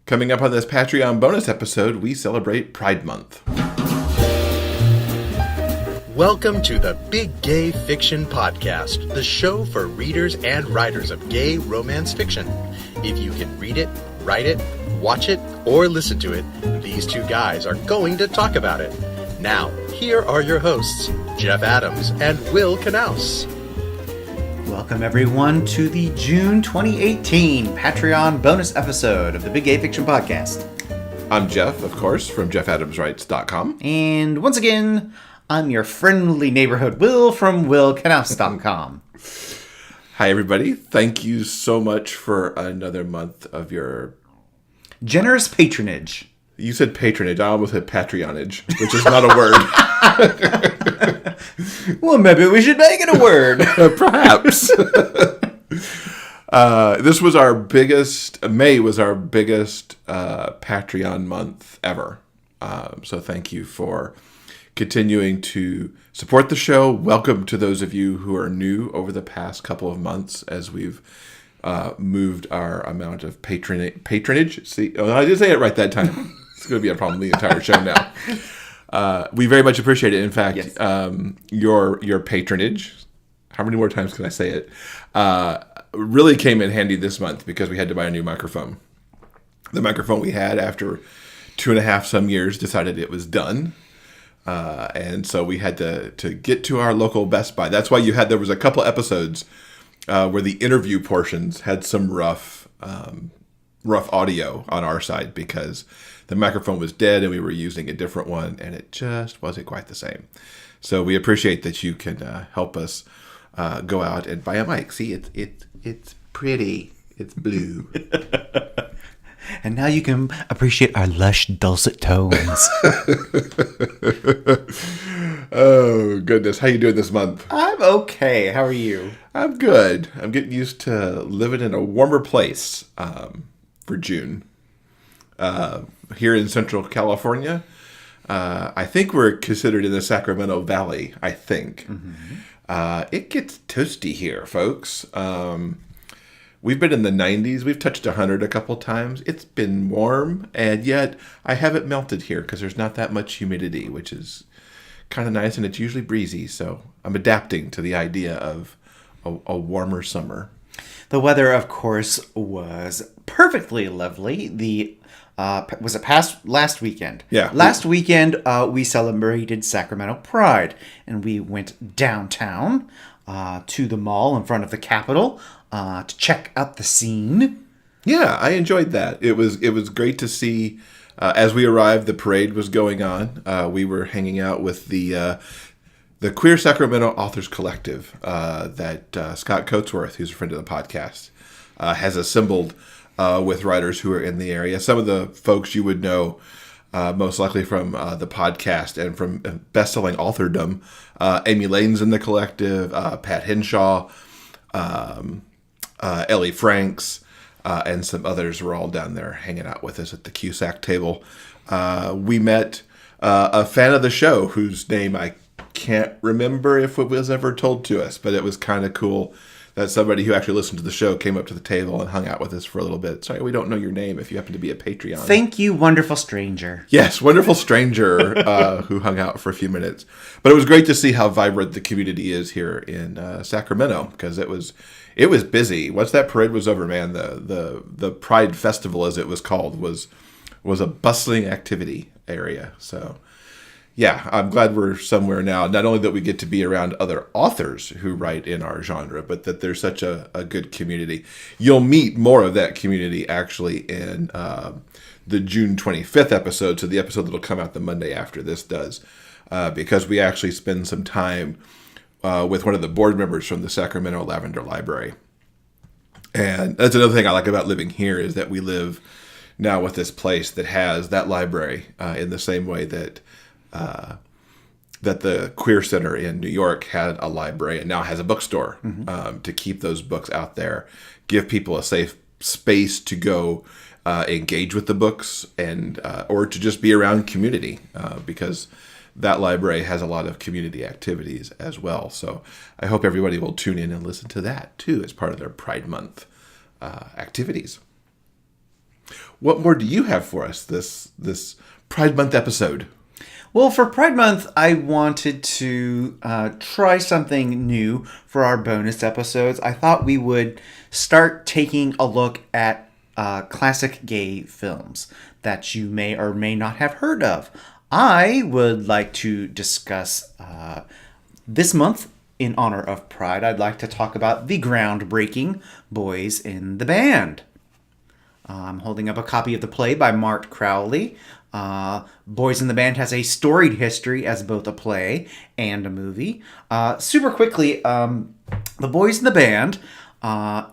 Coming up on this Patreon bonus episode, we celebrate Pride Month. Welcome to the Big Gay Fiction Podcast, the show for readers and writers of gay romance fiction. If you can read it, write it, watch it, or listen to it, these two guys are going to talk about it. Now, here are your hosts, Jeff Adams and Will Knaus. Welcome, everyone, to the June 2018 Patreon bonus episode of the Big Gay Fiction Podcast. I'm Jeff, of course, from jeffadamswrites.com. And once again, I'm your friendly neighborhood Will from willknaus.com. Hi, everybody. Thank you so much for another month of your... generous patronage. You said patronage. I almost said patronage, which is not a word. Well, maybe we should make it a word. Perhaps. This was our biggest... May was our biggest Patreon month ever. So thank you for continuing to support the show. Welcome to those of you who are new over the past couple of months as we've moved our amount of patronage. See, I did say it right that time. It's going to be a problem the entire show now. We very much appreciate it. In fact, yes. Your patronage, how many more times can I say it, really came in handy this month because we had to buy a new microphone. The microphone we had after 2.5 some years decided it was done. And so we had to get to our local Best Buy. That's why there was a couple episodes where the interview portions had some rough audio on our side because the microphone was dead and we were using a different one and it just wasn't quite the same. So we appreciate that you can help us go out and buy a mic. See, it's pretty. It's blue. And now you can appreciate our lush, dulcet tones. Oh, goodness. How you doing this month? I'm okay. How are you? I'm good. I'm getting used to living in a warmer place for June. Here in Central California, I think we're considered in the Sacramento Valley, I think. Mm-hmm. It gets toasty here, folks. We've been in the 90s. We've touched 100 a couple times. It's been warm, and yet I haven't melted here because there's not that much humidity, which is kind of nice, and it's usually breezy. So I'm adapting to the idea of a warmer summer. The weather, of course, was perfectly lovely. Was it past last weekend? Yeah. Last weekend, we celebrated Sacramento Pride, and we went downtown to the mall in front of the Capitol to check out the scene. Yeah, I enjoyed that. It was great to see. As we arrived, the parade was going on. We were hanging out with the Queer Sacramento Authors Collective that Scott Coatsworth, who's a friend of the podcast, has assembled with writers who are in the area. Some of the folks you would know most likely from the podcast and from best-selling authordom. Amy Lane's in the collective, Pat Henshaw, Ellie Franks, and some others were all down there hanging out with us at the Cusack table. We met a fan of the show whose name I can't remember if it was ever told to us, but it was kind of cool that somebody who actually listened to the show came up to the table and hung out with us for a little bit. Sorry, we don't know your name if you happen to be a Patreon. Thank you, wonderful stranger. Yes, wonderful stranger who hung out for a few minutes. But it was great to see how vibrant the community is here in Sacramento because it was busy. Once that parade was over, man, the Pride Festival, as it was called, was a bustling activity area. So, yeah, I'm glad we're somewhere now. Not only that we get to be around other authors who write in our genre, but that there's such a good community. You'll meet more of that community actually in the June 25th episode, so the episode that'll come out the Monday after this does, because we actually spend some time with one of the board members from the Sacramento Lavender Library. And that's another thing I like about living here is that we live now with this place that has that library in the same way that the Queer Center in New York had a library and now has a bookstore to keep those books out there, give people a safe space to go engage with the books and or to just be around community because that library has a lot of community activities as well. So I hope everybody will tune in and listen to that too as part of their Pride Month activities. what more do you have for us this Pride Month episode? Well, for Pride Month, I wanted to try something new for our bonus episodes. I thought we would start taking a look at classic gay films that you may or may not have heard of. I would like to discuss this month, in honor of Pride, I'd like to talk about the groundbreaking Boys in the Band. I'm holding up a copy of the play by Mark Crowley. Boys in the Band has a storied history as both a play and a movie. Super quickly, The Boys in the Band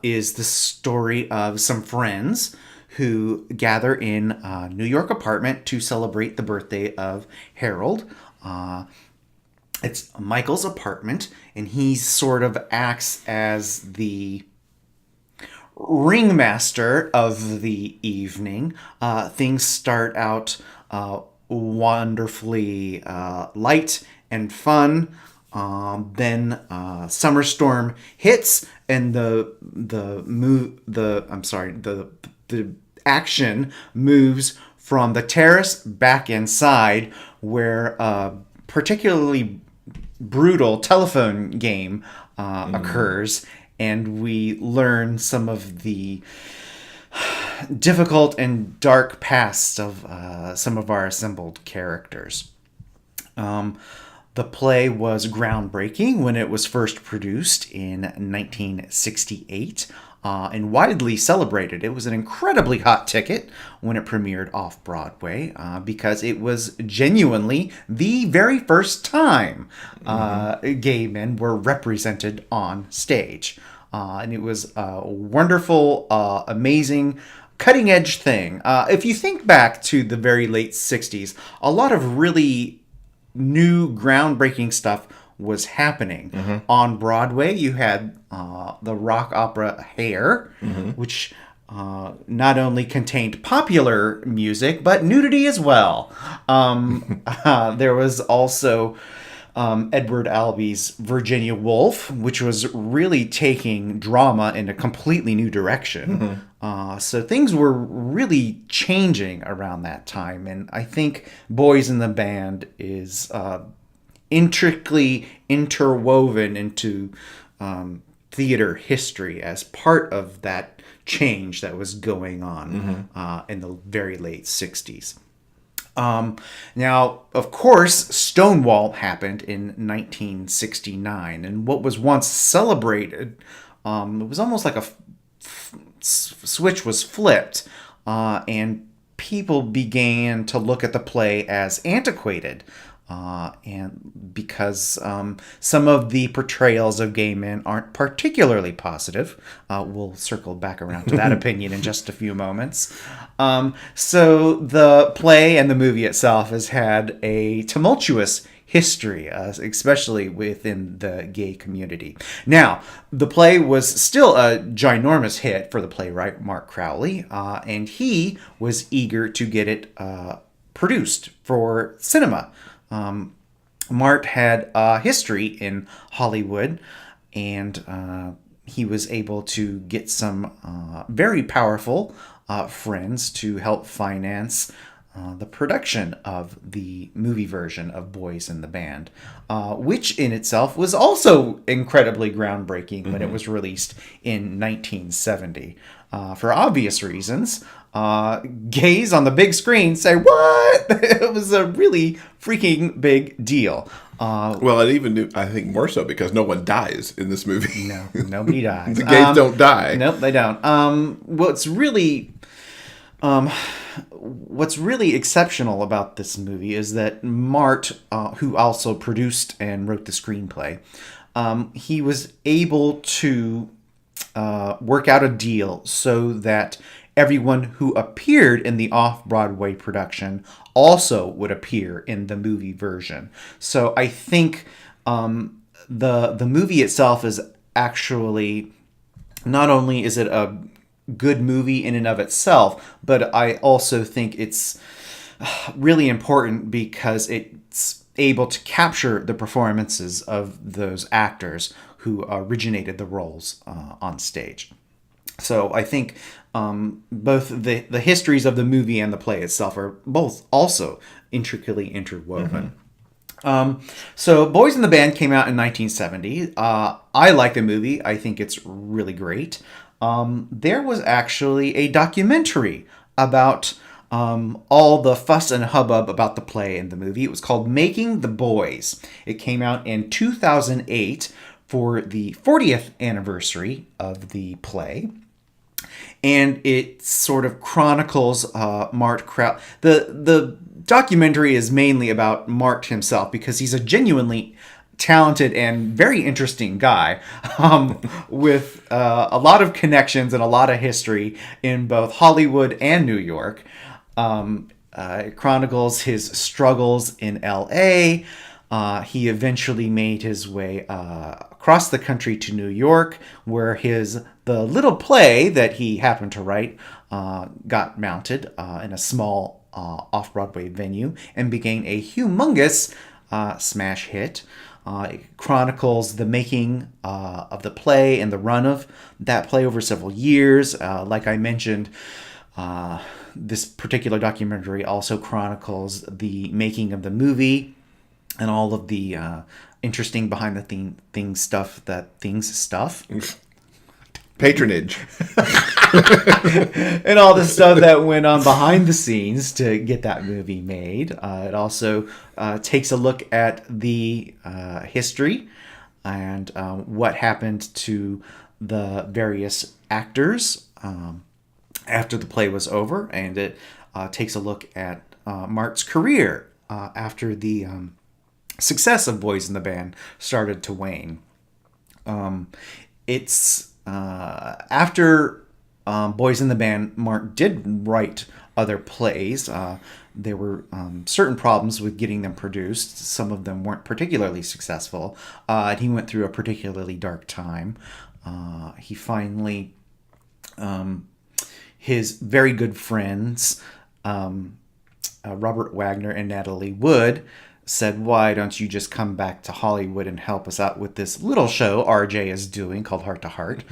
is the story of some friends who gather in a New York apartment to celebrate the birthday of Harold. It's Michael's apartment, and he sort of acts as the ringmaster of the evening. Things start out wonderfully light and fun. Then summer storm hits, and the action moves from the terrace back inside, where a particularly brutal telephone game occurs, and we learn some of the difficult and dark pasts of some of our assembled characters. The play was groundbreaking when it was first produced in 1968 and widely celebrated. It was an incredibly hot ticket when it premiered off-Broadway because it was genuinely the very first time gay men were represented on stage. And it was a wonderful, amazing, cutting-edge thing. If you think back to the very late 60s, a lot of really new, groundbreaking stuff was happening. On Broadway, you had the rock opera Hair, which not only contained popular music, but nudity as well. There was also Edward Albee's Virginia Woolf, which was really taking drama in a completely new direction. So things were really changing around that time, and I think Boys in the Band is intricately interwoven into theater history as part of that change that was going on in the very late 60s. Now, of course, Stonewall happened in 1969, and what was once celebrated, it was almost like a switch was flipped, and people began to look at the play as antiquated. And because some of the portrayals of gay men aren't particularly positive, we'll circle back around to that opinion in just a few moments. So the play and the movie itself has had a tumultuous history, especially within the gay community. Now, the play was still a ginormous hit for the playwright Mark Crowley, and he was eager to get it produced for cinema. Mart had a history in Hollywood, and he was able to get some very powerful friends to help finance the production of the movie version of Boys in the Band, which in itself was also incredibly groundbreaking when it was released in 1970. For obvious reasons, gays on the big screen say, "What?" It was a really freaking big deal. Well, I think more so because no one dies in this movie. No, nobody dies. The gays don't die. Nope, they don't. What's really exceptional about this movie is that Mart, who also produced and wrote the screenplay, he was able to work out a deal so that everyone who appeared in the off-Broadway production also would appear in the movie version. So I think the movie itself is actually, not only is it a good movie in and of itself, but I also think it's really important because it's able to capture the performances of those actors who originated the roles on stage. So I think both the histories of the movie and the play itself are both also intricately interwoven. So Boys in the Band came out in 1970. I like the movie. I think it's really great. There was actually a documentary about all the fuss and hubbub about the play and the movie. It was called Making the Boys. It came out in 2008 for the 40th anniversary of the play. And it sort of chronicles Mart Krause. The documentary is mainly about Mart himself because he's a genuinely talented and very interesting guy with a lot of connections and a lot of history in both Hollywood and New York. It chronicles his struggles in L.A. He eventually made his way across the country to New York, where the little play that he happened to write got mounted in a small off-Broadway venue and became a humongous smash hit. It chronicles the making of the play and the run of that play over several years. Like I mentioned, this particular documentary also chronicles the making of the movie and all of the interesting behind the things stuff. Patronage. And all the stuff that went on behind the scenes to get that movie made. It also takes a look at the history and what happened to the various actors after the play was over. And it takes a look at Mart's career after the success of Boys in the Band started to wane. It's after Boys in the Band, Mart did write other plays. There were certain problems with getting them produced. Some of them weren't particularly successful. And he went through a particularly dark time. He finally, his very good friends, Robert Wagner and Natalie Wood, said, why don't you just come back to Hollywood and help us out with this little show RJ is doing called Heart to Heart.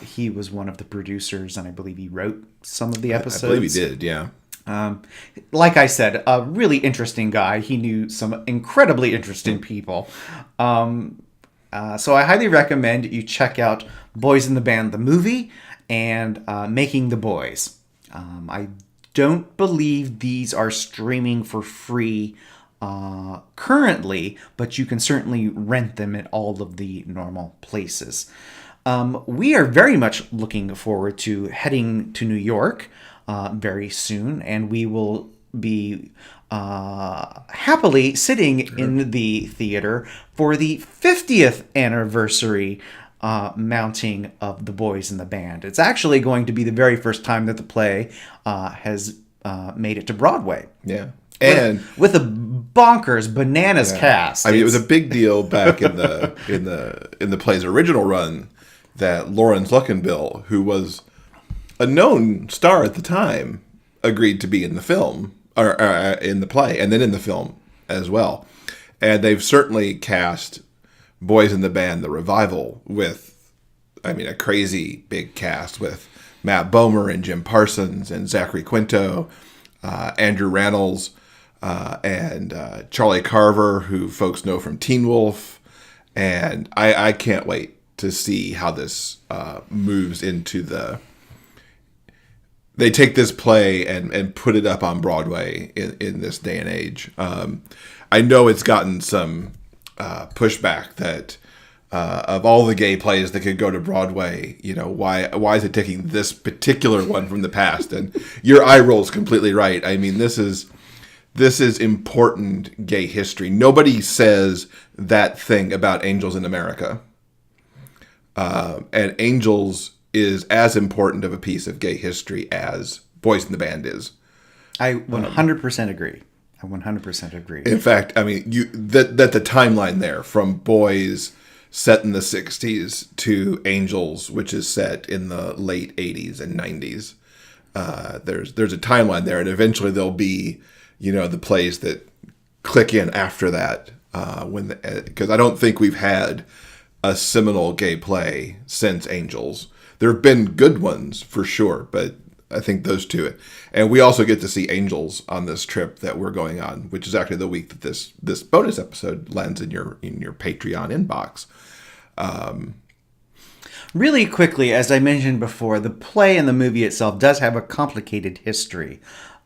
He was one of the producers, and I believe he wrote some of the episodes. I believe he did, yeah. Like I said, a really interesting guy. He knew some incredibly interesting people. So I highly recommend you check out Boys in the Band, the movie, and Making the Boys. I don't believe these are streaming for free currently, but you can certainly rent them at all of the normal places. We are very much looking forward to heading to New York very soon, and we will be happily sitting in the theater for the 50th anniversary mounting of The Boys in the Band. It's actually going to be the very first time that the play has made it to Broadway. Yeah. And with a bonkers bananas cast. I mean, it was a big deal back in the play's original run that Lawrence Luckinbill, who was a known star at the time, agreed to be in the film or in the play, and then in the film as well. And they've certainly cast Boys in the Band, the revival, with, I mean, a crazy big cast with Matt Bomer and Jim Parsons and Zachary Quinto, Andrew Rannells, and Charlie Carver, who folks know from Teen Wolf. And I can't wait to see how this moves into they take this play and put it up on Broadway in this day and age. I know it's gotten some pushback that of all the gay plays that could go to Broadway, you know, why is it taking this particular one from the past? And your eye roll is completely right. I mean, this is important gay history. Nobody says that thing about Angels in America. And Angels is as important of a piece of gay history as Boys in the Band is. I 100% agree. I 100% agree. In fact, I mean, that the timeline there from Boys set in the 60s to Angels, which is set in the late 80s and 90s. There's a timeline there, and eventually there'll be, you know, the plays that click in after that. Because I don't think we've had a seminal gay play since Angels. There have been good ones for sure, but I think those two. And we also get to see angels on this trip that we're going on, which is actually the week that this bonus episode lands in your Patreon inbox. Really quickly, as I mentioned before, the play and the movie itself does have a complicated history.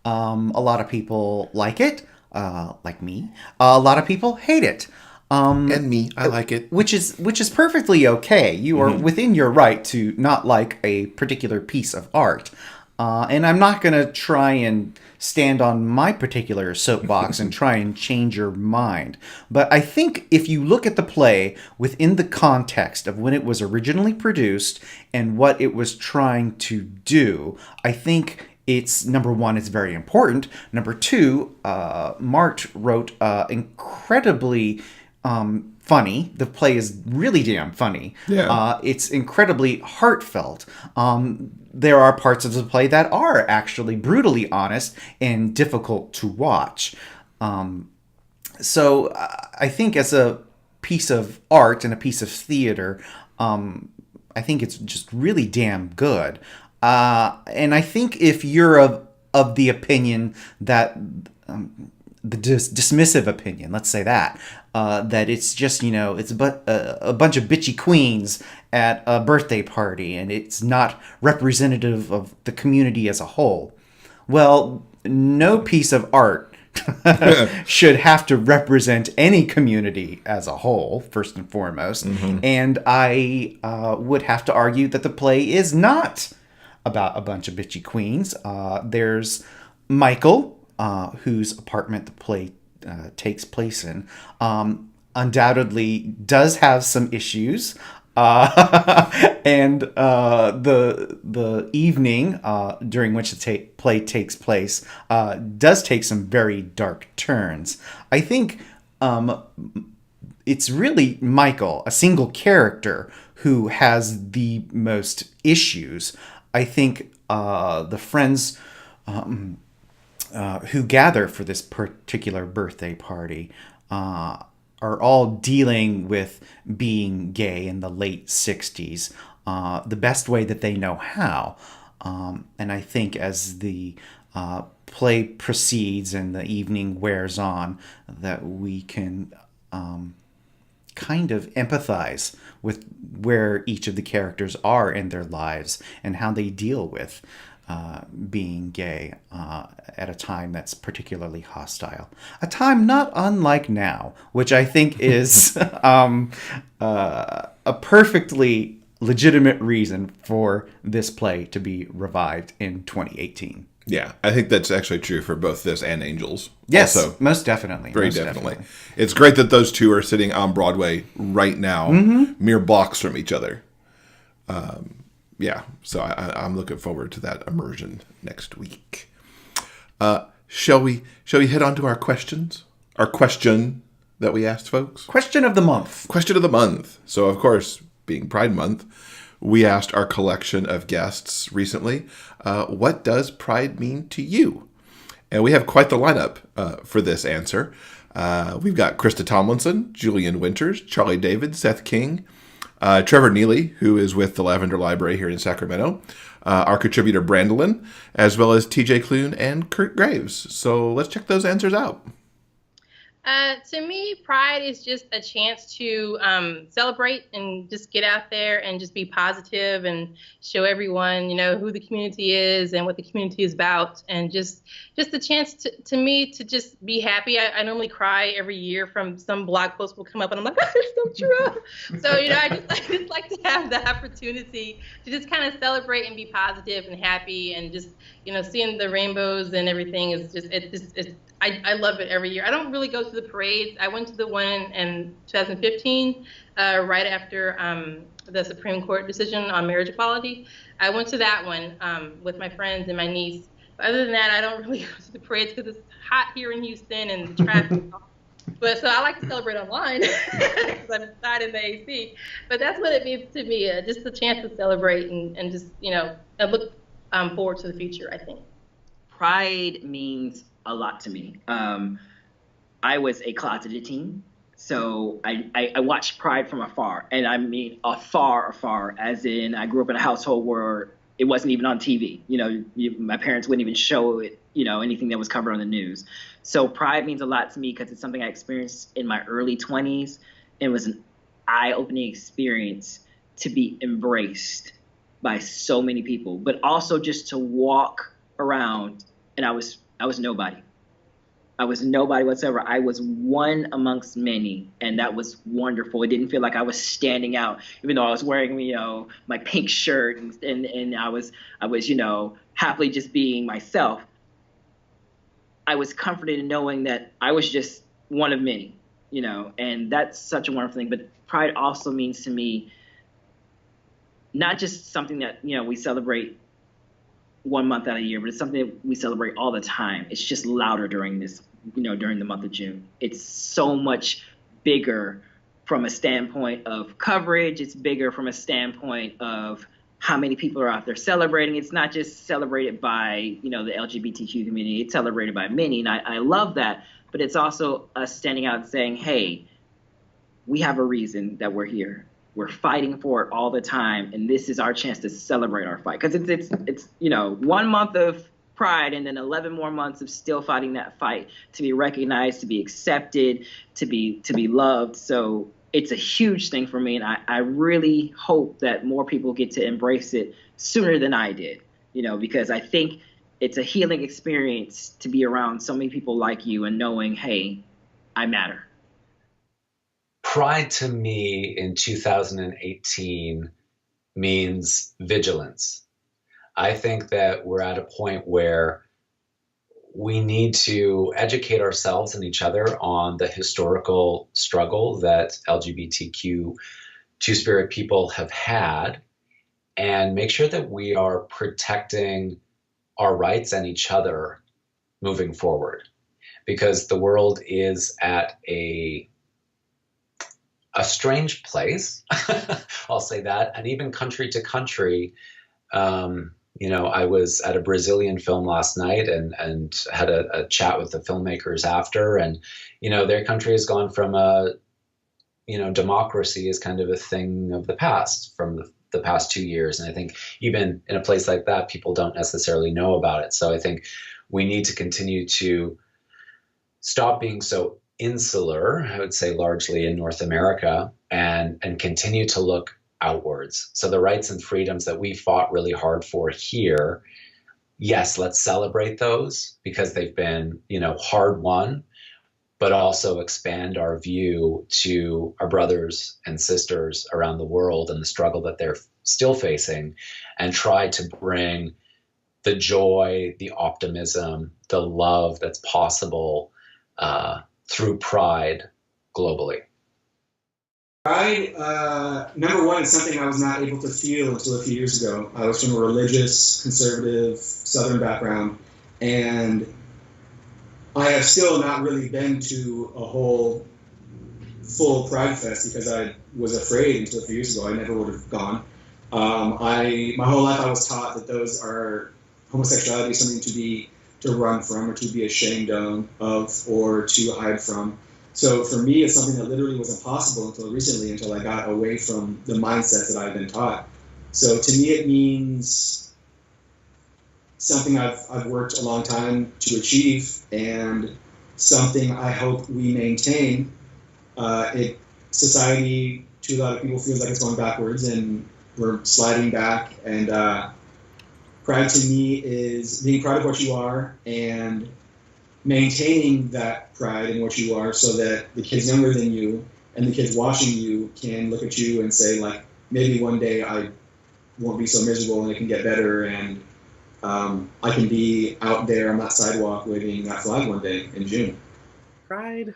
A lot of people like it, like me. A lot of people hate it. And me, I like it. Which is perfectly okay. You are within your right to not like a particular piece of art. And I'm not going to try and stand on my particular soapbox and try and change your mind. But I think if you look at the play within the context of when it was originally produced and what it was trying to do, I think it's, number one, it's very important. Number two, Mart wrote incredibly funny. The play is really damn funny. Yeah. It's incredibly heartfelt. There are parts of the play that are actually brutally honest and difficult to watch. So I think as a piece of art and a piece of theater, I think it's just really damn good. And I think if you're of the opinion that the dismissive opinion, let's say that it's just, it's a bunch of bitchy queens at a birthday party and it's not representative of the community as a whole. Well, no piece of art should have to represent any community as a whole, first and foremost. And I would have to argue that the play is not about a bunch of bitchy queens. There's Michael, whose apartment the play takes place in, undoubtedly does have some issues. And the evening during which the play takes place does take some very dark turns. I think it's really Michael, a single character, who has the most issues. I think the friends who gather for this particular birthday party are all dealing with being gay in the late 60s the best way that they know how. And I think as the play proceeds and the evening wears on, that we can kind of empathize with where each of the characters are in their lives and how they deal with being gay at a time that's particularly hostile. A time not unlike now, which I think is a perfectly legitimate reason for this play to be revived in 2018. Yeah, I think that's actually true for both this and Angels. Yes, also, most definitely. very definitely. It's great that those two are sitting on Broadway right now, mere blocks from each other. Yeah, so I'm looking forward to that immersion next week. Shall we head on to our questions? Our question that we asked folks? Question of the month. Question of the month. So, of course, being Pride Month, we asked our collection of guests recently, what does Pride mean to you? And we have quite the lineup for this answer. We've got Krista Tomlinson, Julian Winters, Charlie David, Seth King, Trevor Neely, who is with the Lavender Library here in Sacramento, our contributor Brandolin, as well as TJ Clune and Kurt Graves. So let's check those answers out. To me, Pride is just a chance to celebrate and just get out there and just be positive and show everyone, who the community is and what the community is about, and just a chance to me to just be happy. I normally cry every year from some blog post will come up and I'm like, oh, it's so true. So, I just like to have the opportunity to just kind of celebrate and be positive and happy, and just, seeing the rainbows and everything is just, I love it every year. I don't really go to the parades. I went to the one in 2015, right after the Supreme Court decision on marriage equality. I went to that one with my friends and my niece. But other than that, I don't really go to the parades because it's hot here in Houston and the traffic. But so I like to celebrate online because I'm inside in the AC. But that's what it means to me, just a chance to celebrate and just, and look forward to the future, I think. Pride means a lot to me. I was a closeted teen, So I watched Pride from afar, and I mean afar, as in I grew up in a household where it wasn't even on TV. My parents wouldn't even show it, anything that was covered on the news. So Pride means a lot to me because it's something I experienced in my early 20s. It was an eye-opening experience to be embraced by so many people, but also just to walk around, and I was nobody. I was nobody whatsoever. I was one amongst many, and that was wonderful. It didn't feel like I was standing out, even though I was wearing, my pink shirt, and I was, happily just being myself. I was comforted in knowing that I was just one of many, and that's such a wonderful thing. But Pride also means to me not just something that, we celebrate 1 month out of the year, but it's something that we celebrate all the time. It's just louder during during the month of June. It's so much bigger from a standpoint of coverage. It's bigger from a standpoint of how many people are out there celebrating. It's not just celebrated by, the LGBTQ community. It's celebrated by many, and I love that. But it's also us standing out and saying, hey, we have a reason that we're here. We're fighting for it all the time, and this is our chance to celebrate our fight. Because it's 1 month of Pride and then 11 more months of still fighting that fight to be recognized, to be accepted, to be loved. So it's a huge thing for me, and I really hope that more people get to embrace it sooner than I did. Because I think it's a healing experience to be around so many people like you and knowing, hey, I matter. Pride to me in 2018 means vigilance. I think that we're at a point where we need to educate ourselves and each other on the historical struggle that LGBTQ Two-Spirit people have had, and make sure that we are protecting our rights and each other moving forward. Because the world is at a strange place, I'll say that, and even country to country. I was at a Brazilian film last night and had a chat with the filmmakers after, and their country has gone from democracy is kind of a thing of the past from the past 2 years, and I think even in a place like that, people don't necessarily know about it. So I think we need to continue to stop being so insular, I would say largely in North America, and continue to look outwards. So the rights and freedoms that we fought really hard for here, yes, let's celebrate those because they've been, hard won, but also expand our view to our brothers and sisters around the world and the struggle that they're still facing, and try to bring the joy, the optimism, the love that's possible through Pride globally. Pride, number one, is something I was not able to feel until a few years ago. I was from a religious, conservative, Southern background, and I have still not really been to a whole full Pride Fest because I was afraid until a few years ago. I never would have gone. My whole life I was taught that those are homosexuality is something to run from or to be ashamed of or to hide from. So for me, it's something that literally was impossible until recently, until I got away from the mindset that I've been taught. So to me, it means something I've worked a long time to achieve, and something I hope we maintain. Society, to a lot of people, feels like it's going backwards, and we're sliding back. And Pride to me is being proud of what you are and maintaining that pride in what you are, so that the kids younger than you and the kids watching you can look at you and say, like, maybe one day I won't be so miserable and it can get better, and I can be out there on that sidewalk waving that flag one day in June. Pride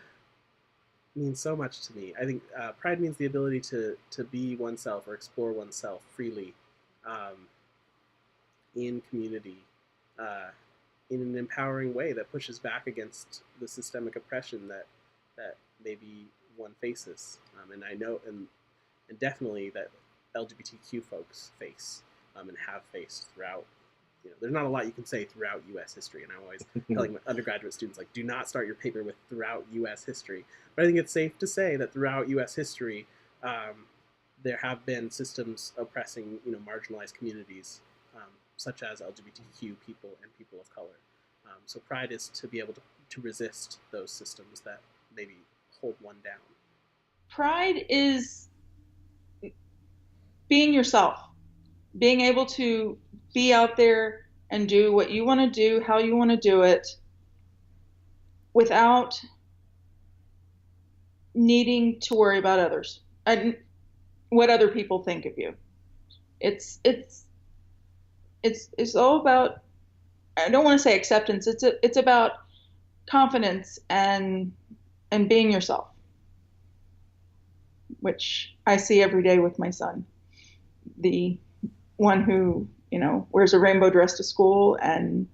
means so much to me. I think pride means the ability to be oneself or explore oneself freely in community, in an empowering way that pushes back against the systemic oppression that maybe one faces. And I know, and definitely that LGBTQ folks face and have faced throughout there's not a lot you can say throughout U.S. history, and I'm always telling my undergraduate students, like, do not start your paper with throughout U.S. history. But I think it's safe to say that throughout U.S. history, there have been systems oppressing, marginalized communities, such as LGBTQ people and people of color. So pride is to be able to resist those systems that maybe hold one down. Pride is being yourself, being able to be out there and do what you want to do, how you want to do it, without needing to worry about others and what other people think of you. It's all about, I don't want to say acceptance. It's about confidence and being yourself, which I see every day with my son, the one who, wears a rainbow dress to school and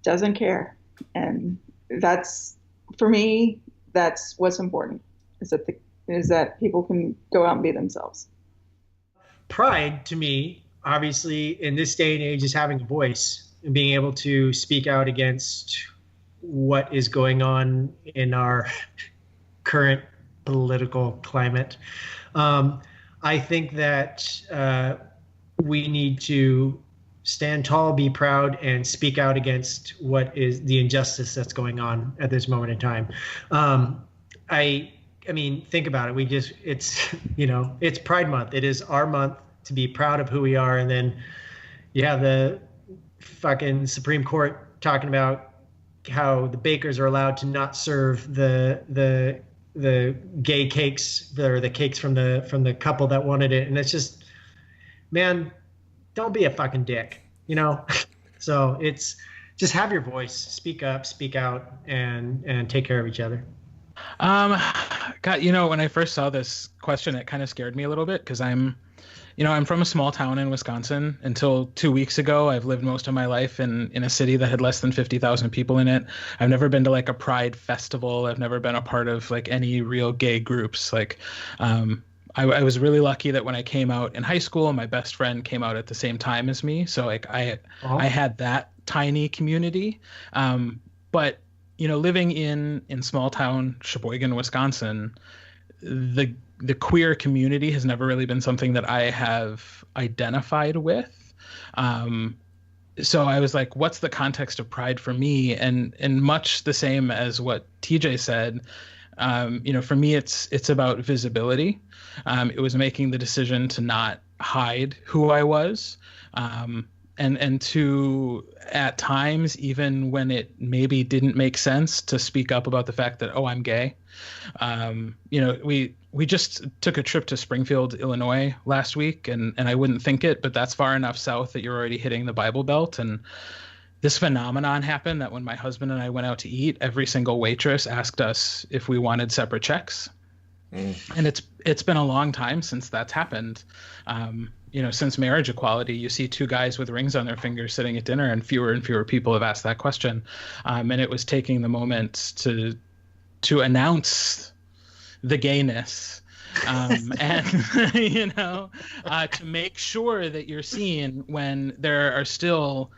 doesn't care. And that's, for me, that's what's important, is that people can go out and be themselves. Pride, to me, obviously, in this day and age, is having a voice and being able to speak out against what is going on in our current political climate. I think that we need to stand tall, be proud, and speak out against what is the injustice that's going on at this moment in time. I mean, think about it. It's Pride Month. It is our month to be proud of who we are. And then you have the fucking Supreme Court talking about how the bakers are allowed to not serve the gay cakes, or the cakes from the couple that wanted it. And it's just, man, don't be a fucking dick, So it's just have your voice, speak up, speak out, and take care of each other. God, when I first saw this question, it kind of scared me a little bit, because I'm from a small town in Wisconsin. Until 2 weeks ago, I've lived most of my life in a city that had less than 50,000 people in it. I've never been to like a pride festival. I've never been a part of like any real gay groups. Like, I was really lucky that when I came out in high school, my best friend came out at the same time as me. So like I had that tiny community. But living in small town Sheboygan, Wisconsin, the queer community has never really been something that I have identified with. So I was like, what's the context of pride for me? And much the same as what TJ said, for me, it's about visibility. It was making the decision to not hide who I was. And to, at times, even when it maybe didn't make sense, to speak up about the fact that, I'm gay. We just took a trip to Springfield, Illinois last week, and I wouldn't think it, but that's far enough south that you're already hitting the Bible Belt. And this phenomenon happened that when my husband and I went out to eat, every single waitress asked us if we wanted separate checks. And it's been a long time since that's happened. Since marriage equality, you see two guys with rings on their fingers sitting at dinner, and fewer people have asked that question. And it was taking the moment to announce the gayness, and to make sure that you're seen when there are still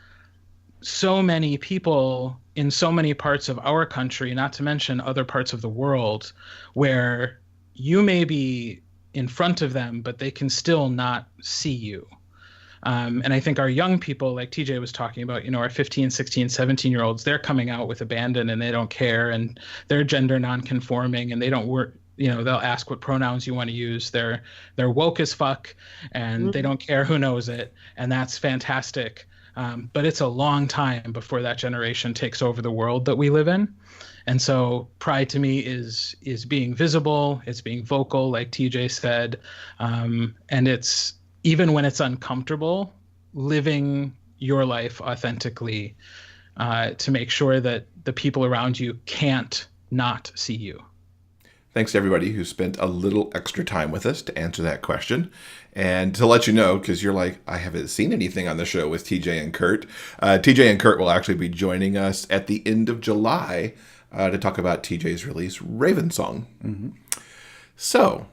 so many people in so many parts of our country, not to mention other parts of the world, where you may be in front of them, but they can still not see you. And I think our young people, like TJ was talking about, our 15, 16, 17-year-olds, they're coming out with abandon and they don't care, and they're gender nonconforming, and they don't work. They'll ask what pronouns you want to use. They're woke as fuck, and they don't care who knows it. And that's fantastic. But it's a long time before that generation takes over the world that we live in. And so pride to me is being visible. It's being vocal, like TJ said. And it's, even when it's uncomfortable, living your life authentically, to make sure that the people around you can't not see you. Thanks to everybody who spent a little extra time with us to answer that question. And to let you know, because you're like, I haven't seen anything on the show with TJ and Kurt. TJ and Kurt will actually be joining us at the end of July to talk about TJ's release, Raven Song. Mm-hmm. So,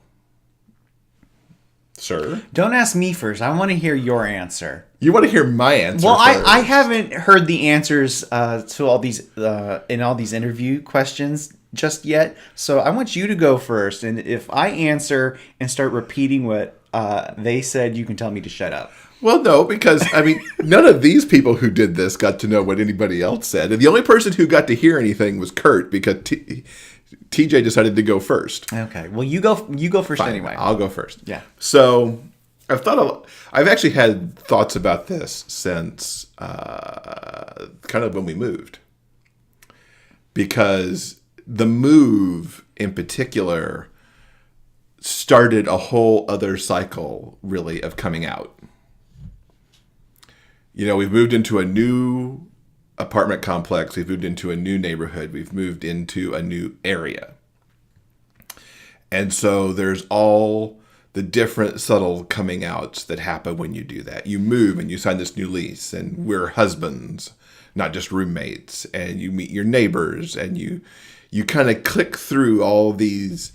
Sir? Don't ask me first. I want to hear your answer. You want to hear my answer Well, first. I haven't heard the answers to all these in all these interview questions just yet. So I want you to go first. And if I answer and start repeating what they said, you can tell me to shut up. Well, no, because, I mean, none of these people who did this got to know what anybody else said. And the only person who got to hear anything was Kurt, because TJ decided to go first. Okay. Well, you go first. Fine, anyway. I'll go first. Yeah. So I've actually had thoughts about this since kind of when we moved, because the move in particular started a whole other cycle, really, of coming out. You know, we've moved into a new apartment complex. We've moved into a new neighborhood. We've moved into a new area. And so there's all the different subtle coming outs that happen when you do that. You move and you sign this new lease, and we're husbands, not just roommates, and you meet your neighbors, and you kind of click through all these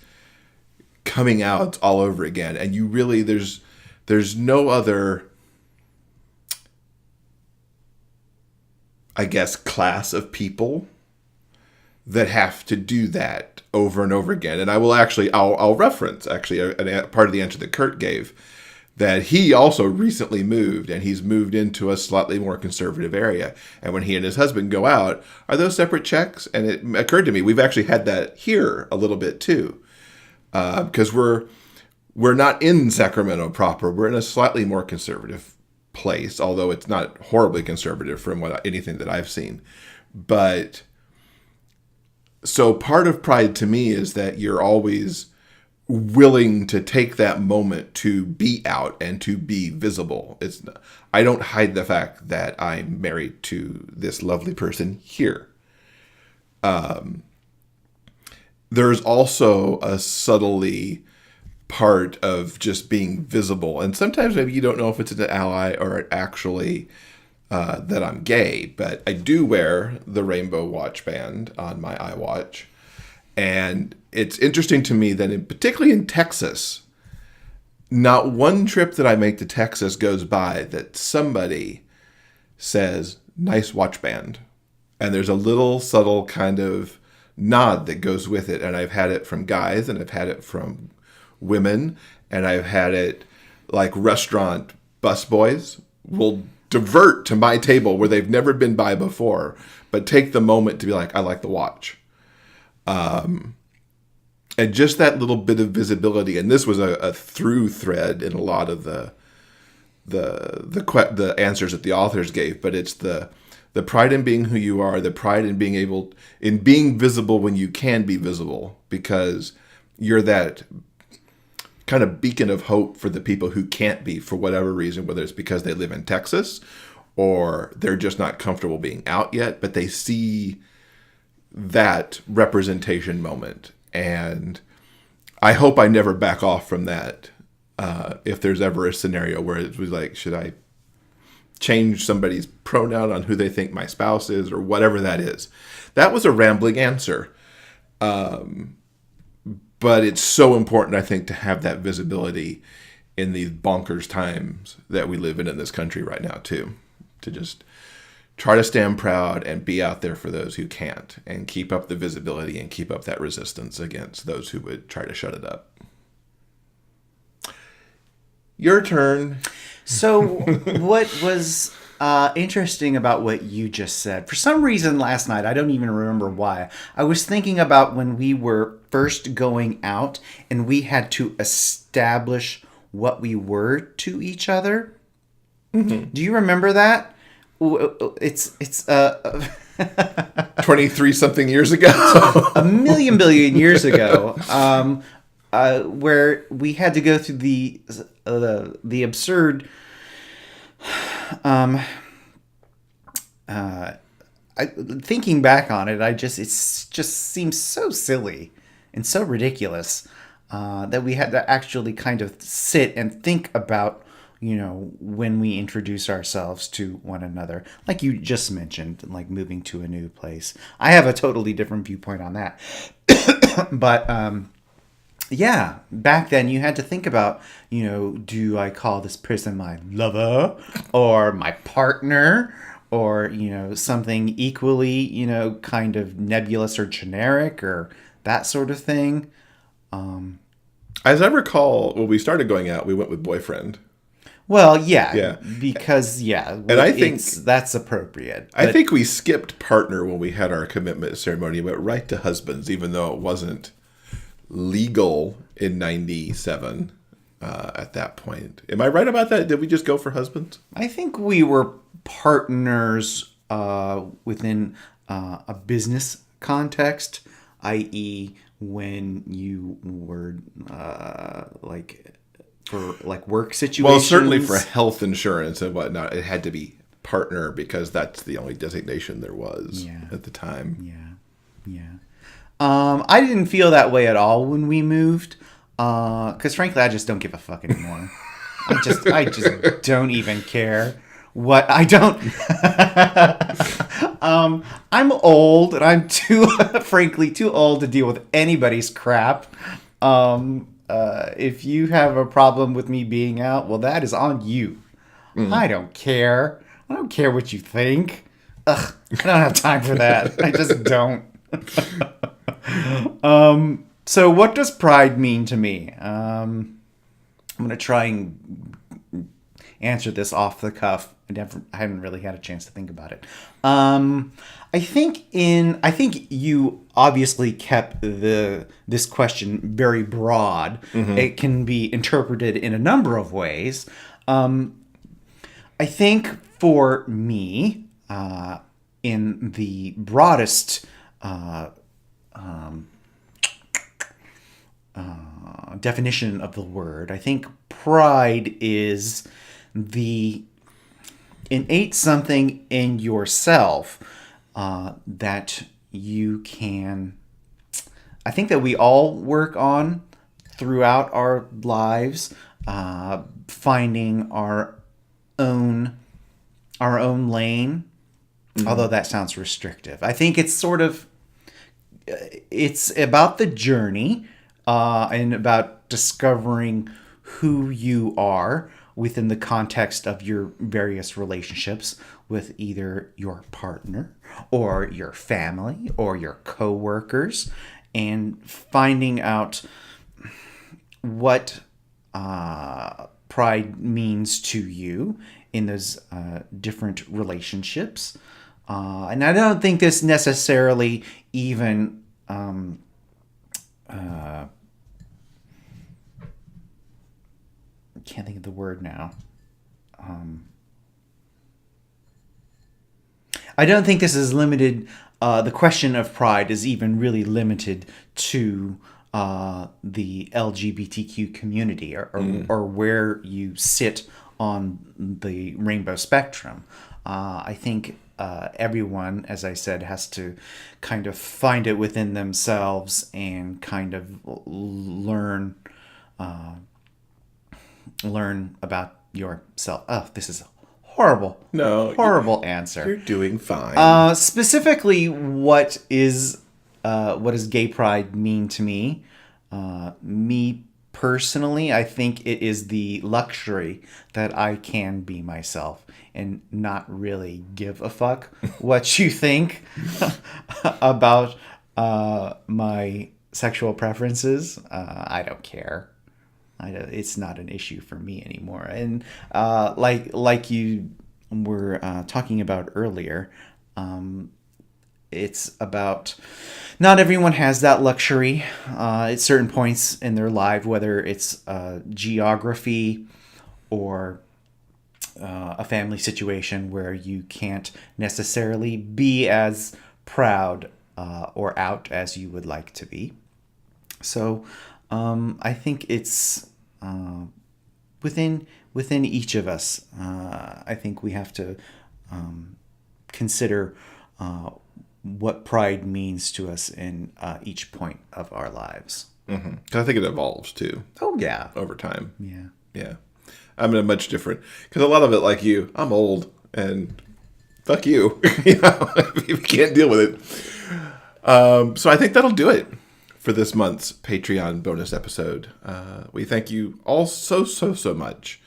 coming outs all over again. And you really, there's no other, I guess, class of people that have to do that over and over again. And I will actually, I'll reference actually a part of the answer that Kurt gave, that he also recently moved, and he's moved into a slightly more conservative area. And when he and his husband go out, are those separate checks? And it occurred to me, we've actually had that here a little bit too, because we're not in Sacramento proper. We're in a slightly more conservative place, although it's not horribly conservative from anything that I've seen. But so part of pride to me is that you're always willing to take that moment to be out and to be visible. I don't hide the fact that I'm married to this lovely person here. There's also a subtly part of just being visible. And sometimes maybe you don't know if it's an ally or actually that I'm gay, but I do wear the rainbow watch band on my iWatch. And it's interesting to me that particularly in Texas, not one trip that I make to Texas goes by that somebody says, nice watch band. And there's a little subtle kind of nod that goes with it. And I've had it from guys, and I've had it from women, and I've had it like restaurant busboys will divert to my table where they've never been by before, but take the moment to be like, I like the watch. And just that little bit of visibility, and this was a through thread in a lot of the answers that the authors gave, but it's the pride in being who you are, the pride in being visible when you can be visible, because you're that kind of beacon of hope for the people who can't be for whatever reason, whether it's because they live in Texas or they're just not comfortable being out yet, but they see that representation moment. And I hope I never back off from that. If there's ever a scenario where it was like, should I change somebody's pronoun on who they think my spouse is, or whatever that is. That was a rambling answer. But it's so important, I think, to have that visibility in these bonkers times that we live in this country right now, too. To just try to stand proud and be out there for those who can't, and keep up the visibility and keep up that resistance against those who would try to shut it up. Your turn. So what was interesting about what you just said, for some reason last night, I don't even remember why, I was thinking about when we were first going out and we had to establish what we were to each other. Mm-hmm. Do you remember that? It's 23 something years ago. a million billion years ago, where we had to go through the absurd thinking back on it, it just seems so silly and so ridiculous that we had to actually kind of sit and think about, when we introduce ourselves to one another, like you just mentioned, like moving to a new place. I have a totally different viewpoint on that. But Yeah, back then you had to think about, do I call this person my lover or my partner or, something equally, kind of nebulous or generic or that sort of thing. As I recall, when we started going out, we went with boyfriend. Well, yeah, Yeah. because And I think that's appropriate. I think we skipped partner when we had our commitment ceremony, went right to husbands, even though it wasn't legal in '97 at that point. Am I right about that? Did we just go for husbands? I think we were partners within a business context, i.e., when you were for work situations. Well, certainly for health insurance and whatnot, it had to be partner because that's the only designation there was at the time. Yeah. I didn't feel that way at all when we moved, because frankly, I just don't give a fuck anymore. I just don't even care what I don't. I'm old, and I'm frankly too old to deal with anybody's crap. If you have a problem with me being out, well, that is on you. I don't care. I don't care what you think. Ugh, I don't have time for that. I just don't. So what does pride mean to me? I'm going to try and answer this off the cuff. I haven't really had a chance to think about it. I think you obviously kept this question very broad. Mm-hmm. It can be interpreted in a number of ways. I think for me, in the broadest definition of the word, I think pride is the innate something in yourself that you can, I think that we all work on throughout our lives, finding our own lane. Mm-hmm. Although that sounds restrictive. I think it's it's about the journey and about discovering who you are within the context of your various relationships with either your partner or your family or your coworkers, and finding out what pride means to you in those different relationships. And I don't think this necessarily even can't think of the word now. I don't think this is limited. The question of pride is even really limited to the LGBTQ community or where you sit on the rainbow spectrum. I think everyone, as I said, has to kind of find it within themselves and kind of learn about yourself. Oh, this is horrible. No. Horrible answer. You're doing fine. Specifically, what does gay pride mean to me? Me personally, I think it is the luxury that I can be myself and not really give a fuck what you think about my sexual preferences. I don't care. It's not an issue for me anymore. And like you were talking about earlier, it's about not everyone has that luxury at certain points in their life, whether it's geography or a family situation where you can't necessarily be as proud or out as you would like to be. So I think it's within each of us. I think we have to consider what pride means to us in each point of our lives. Mm-hmm. 'Cause I think it evolves too. Oh yeah, over time. Yeah. I'm in a much different, because a lot of it, like you, I'm old and fuck you. You know, if you can't deal with it. So I think that'll do it for for this month's Patreon bonus episode. We thank you all so much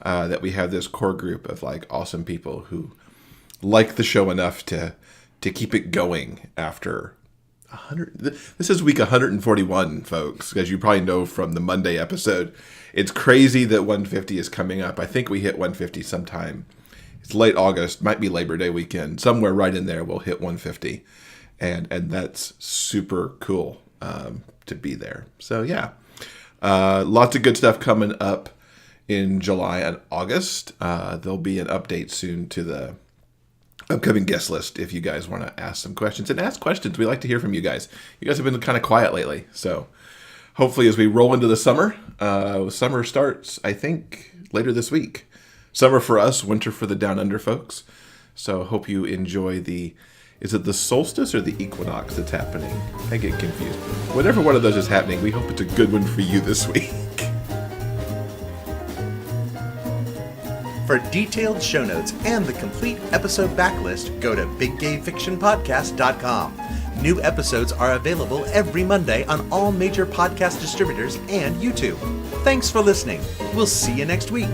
that we have this core group of like awesome people who like the show enough to keep it going after 100. This is week 141, folks, as you probably know from the Monday episode. It's crazy that 150 is coming up. I think we hit 150 sometime. It's late August, might be Labor Day weekend. Somewhere right in there we'll hit 150. And that's super cool to be there. So yeah, lots of good stuff coming up in July and August. There'll be an update soon to the upcoming guest list if you guys want to ask some questions. And ask questions. We like to hear from you guys. You guys have been kind of quiet lately. So hopefully as we roll into the summer, summer starts, I think, later this week. Summer for us, winter for the Down Under folks. So hope you enjoy is it the solstice or the equinox that's happening? I get confused. Whatever one of those is happening, we hope it's a good one for you this week. For detailed show notes and the complete episode backlist, go to biggayfictionpodcast.com. New episodes are available every Monday on all major podcast distributors and YouTube. Thanks for listening. We'll see you next week.